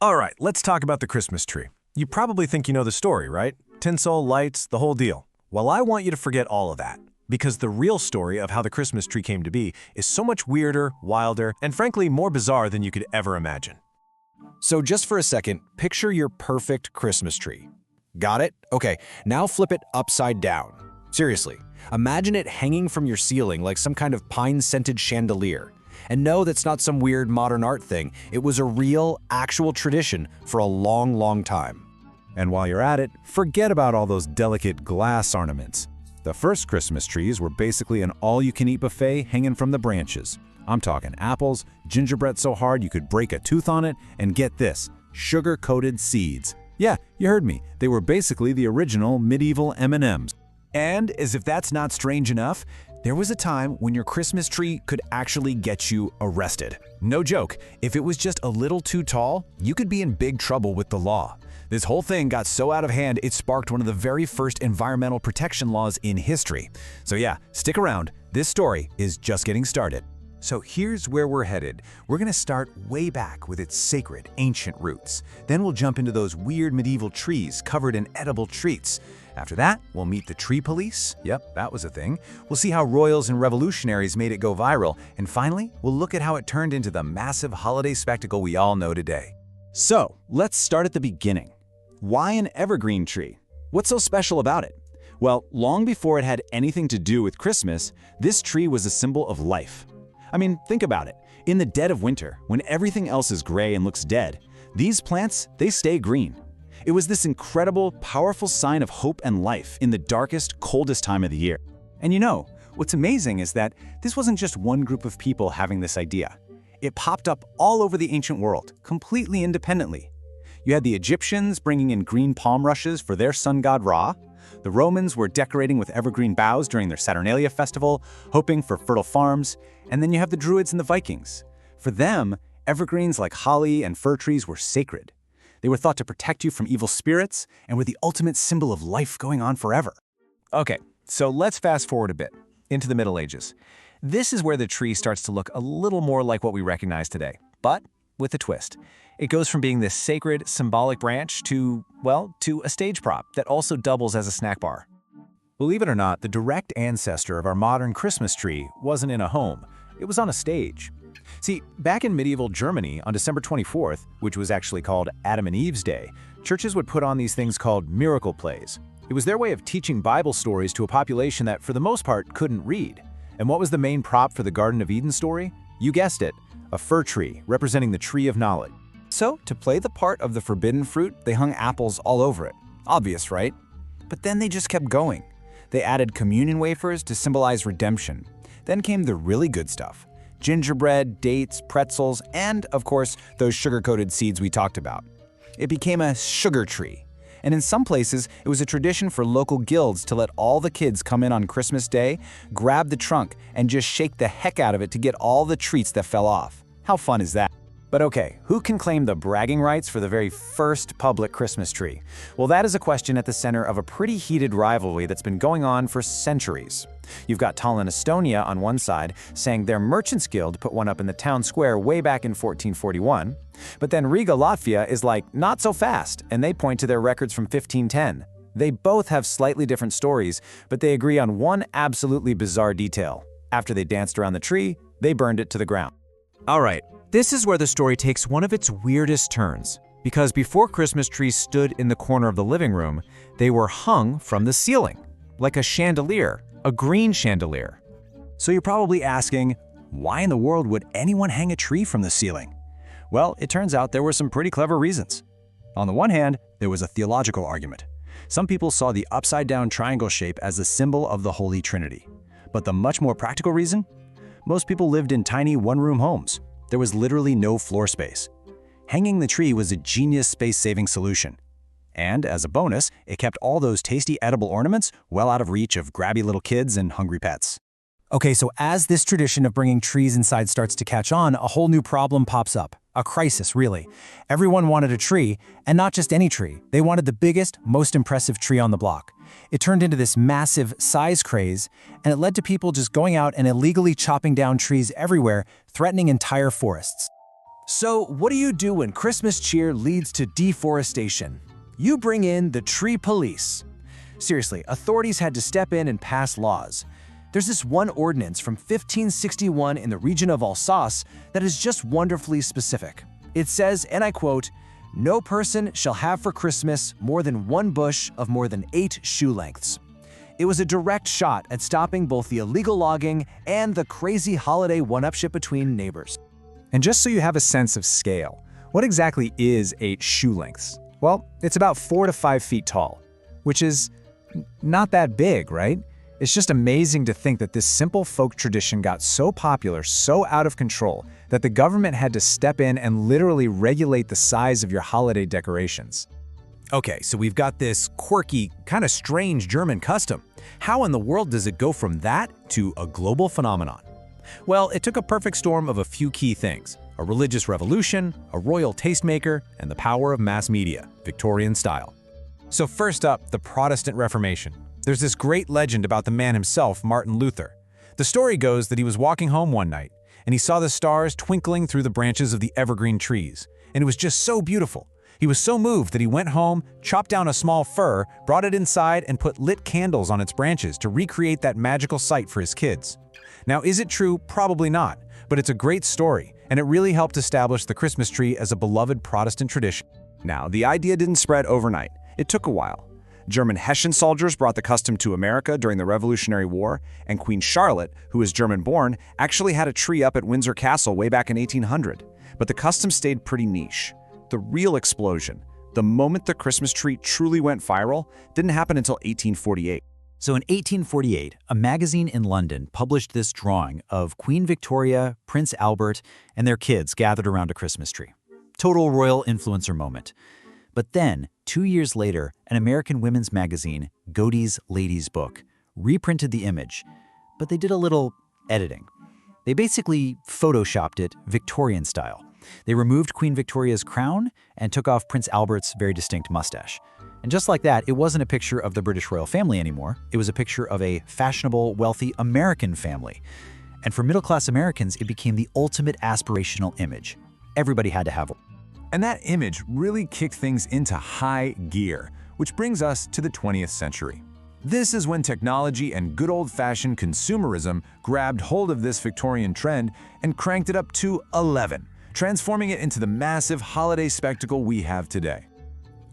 All right, let's talk about the Christmas tree. You probably think you know the story, right? Tinsel, lights, the whole deal. Well, I want you to forget all of that, because the real story of how the Christmas tree came to be is so much weirder, wilder, and frankly more bizarre than you could ever imagine. So just for a second, picture your perfect Christmas tree. Got it? Okay, now flip it upside down. Seriously, imagine it hanging from your ceiling like some kind of pine-scented chandelier. And no, that's not some weird modern art thing. It was a real, actual tradition for a long, long time. And while you're at it, forget about all those delicate glass ornaments. The first Christmas trees were basically an all-you-can-eat buffet hanging from the branches. I'm talking apples, gingerbread so hard you could break a tooth on it, and get this, sugar-coated seeds. Yeah, you heard me. They were basically the original medieval M&Ms. And as if that's not strange enough, there was a time when your Christmas tree could actually get you arrested. No joke, if it was just a little too tall, you could be in big trouble with the law. This whole thing got so out of hand, it sparked one of the very first environmental protection laws in history. So yeah, stick around. This story is just getting started. So here's where we're headed. We're gonna start way back with its sacred, ancient roots. Then we'll jump into those weird medieval trees covered in edible treats. After that, we'll meet the tree police. Yep, that was a thing. We'll see how royals and revolutionaries made it go viral. And finally, we'll look at how it turned into the massive holiday spectacle we all know today. So, let's start at the beginning. Why an evergreen tree? What's so special about it? Well, long before it had anything to do with Christmas, this tree was a symbol of life. I mean, think about it. In the dead of winter, when everything else is gray and looks dead, these plants, they stay green. It was this incredible, powerful sign of hope and life in the darkest, coldest time of the year. And you know, what's amazing is that this wasn't just one group of people having this idea. It popped up all over the ancient world, completely independently. You had the Egyptians bringing in green palm rushes for their sun god Ra. The Romans were decorating with evergreen boughs during their Saturnalia festival, hoping for fertile farms. And then you have the Druids and the Vikings. For them, evergreens like holly and fir trees were sacred. They were thought to protect you from evil spirits and were the ultimate symbol of life going on forever. Okay, so let's fast forward a bit, into the Middle Ages. This is where the tree starts to look a little more like what we recognize today, but with a twist. It goes from being this sacred, symbolic branch to, well, to a stage prop that also doubles as a snack bar. Believe it or not, the direct ancestor of our modern Christmas tree wasn't in a home. It was on a stage. See, back in medieval Germany, on December 24th, which was actually called Adam and Eve's Day, churches would put on these things called miracle plays. It was their way of teaching Bible stories to a population that, for the most part, couldn't read. And what was the main prop for the Garden of Eden story? You guessed it, a fir tree, representing the tree of knowledge. So, to play the part of the forbidden fruit, they hung apples all over it. Obvious, right? But then they just kept going. They added communion wafers to symbolize redemption. Then came the really good stuff. Gingerbread, dates, pretzels, and, of course, those sugar-coated seeds we talked about. It became a sugar tree. And in some places, it was a tradition for local guilds to let all the kids come in on Christmas Day, grab the trunk, and just shake the heck out of it to get all the treats that fell off. How fun is that? But okay, who can claim the bragging rights for the very first public Christmas tree? Well, that is a question at the center of a pretty heated rivalry that's been going on for centuries. You've got Tallinn, Estonia on one side, saying their Merchants Guild put one up in the town square way back in 1441. But then Riga, Latvia is like, not so fast, and they point to their records from 1510. They both have slightly different stories, but they agree on one absolutely bizarre detail. After they danced around the tree, they burned it to the ground. All right, this is where the story takes one of its weirdest turns. Because before Christmas trees stood in the corner of the living room, they were hung from the ceiling, like a chandelier, a green chandelier. So you're probably asking, why in the world would anyone hang a tree from the ceiling? Well, it turns out there were some pretty clever reasons. On the one hand, there was a theological argument. Some people saw the upside-down triangle shape as the symbol of the Holy Trinity. But the much more practical reason? Most people lived in tiny one-room homes. There was literally no floor space. Hanging the tree was a genius space-saving solution. And as a bonus, it kept all those tasty edible ornaments well out of reach of grabby little kids and hungry pets. Okay, so as this tradition of bringing trees inside starts to catch on, a whole new problem pops up. A crisis, really. Everyone wanted a tree, and not just any tree. They wanted the biggest, most impressive tree on the block. It turned into this massive size craze, and it led to people just going out and illegally chopping down trees everywhere, threatening entire forests. So, what do you do when Christmas cheer leads to deforestation? You bring in the tree police. Seriously, authorities had to step in and pass laws. There's this one ordinance from 1561 in the region of Alsace that is just wonderfully specific. It says, and I quote, "No person shall have for Christmas more than one bush of more than 8 shoe lengths." It was a direct shot at stopping both the illegal logging and the crazy holiday one-upship between neighbors. And just so you have a sense of scale, what exactly is 8 shoe lengths? Well, it's about 4 to 5 feet tall, which is not that big, right? It's just amazing to think that this simple folk tradition got so popular, so out of control, that the government had to step in and literally regulate the size of your holiday decorations. Okay, so we've got this quirky, kind of strange German custom. How in the world does it go from that to a global phenomenon? Well, it took a perfect storm of a few key things: a religious revolution, a royal tastemaker, and the power of mass media, Victorian style. So first up, the Protestant Reformation. There's this great legend about the man himself, Martin Luther. The story goes that he was walking home one night, and he saw the stars twinkling through the branches of the evergreen trees, and it was just so beautiful. He was so moved that he went home, chopped down a small fir, brought it inside, and put lit candles on its branches to recreate that magical sight for his kids. Now, is it true? Probably not, but it's a great story, and it really helped establish the Christmas tree as a beloved Protestant tradition. Now, the idea didn't spread overnight. It took a while. German Hessian soldiers brought the custom to America during the Revolutionary War, and Queen Charlotte, who was German-born, actually had a tree up at Windsor Castle way back in 1800. But the custom stayed pretty niche. The real explosion, the moment the Christmas tree truly went viral, didn't happen until 1848. So in 1848, a magazine in London published this drawing of Queen Victoria, Prince Albert, and their kids gathered around a Christmas tree. Total royal influencer moment. But then, 2 years later, an American women's magazine, Godey's Lady's Book, reprinted the image, but they did a little editing. They basically photoshopped it Victorian style. They removed Queen Victoria's crown and took off Prince Albert's very distinct mustache. And just like that, it wasn't a picture of the British royal family anymore. It was a picture of a fashionable, wealthy American family. And for middle-class Americans, it became the ultimate aspirational image. Everybody had to have one. And that image really kicked things into high gear, which brings us to the 20th century. This is when technology and good old-fashioned consumerism grabbed hold of this Victorian trend and cranked it up to 11, transforming it into the massive holiday spectacle we have today.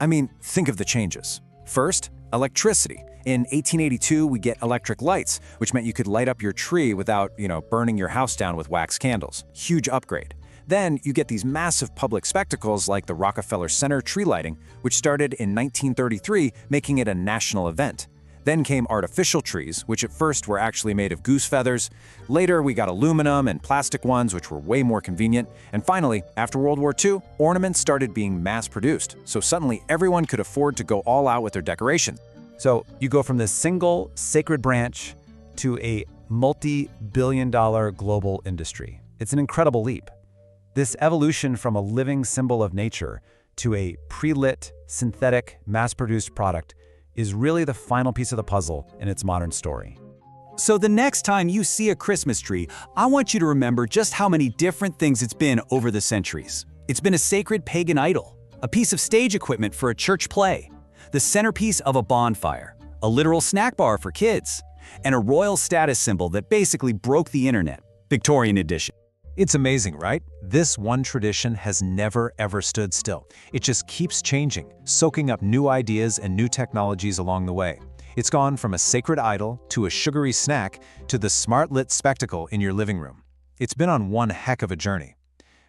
I mean, think of the changes. First, electricity. In 1882, we get electric lights, which meant you could light up your tree without, burning your house down with wax candles. Huge upgrade. Then you get these massive public spectacles like the Rockefeller Center tree lighting, which started in 1933, making it a national event. Then came artificial trees, which at first were actually made of goose feathers. Later, we got aluminum and plastic ones, which were way more convenient. And finally, after World War II, ornaments started being mass-produced, so suddenly everyone could afford to go all out with their decorations. So you go from this single sacred branch to a multi-billion-dollar global industry. It's an incredible leap. This evolution from a living symbol of nature to a pre-lit, synthetic, mass-produced product is really the final piece of the puzzle in its modern story. So the next time you see a Christmas tree, I want you to remember just how many different things it's been over the centuries. It's been a sacred pagan idol, a piece of stage equipment for a church play, the centerpiece of a bonfire, a literal snack bar for kids, and a royal status symbol that basically broke the internet, Victorian edition. It's amazing, right? This one tradition has never, ever stood still. It just keeps changing, soaking up new ideas and new technologies along the way. It's gone from a sacred idol to a sugary snack to the smart lit spectacle in your living room. It's been on one heck of a journey,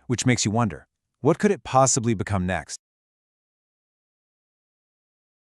which makes you wonder, what could it possibly become next?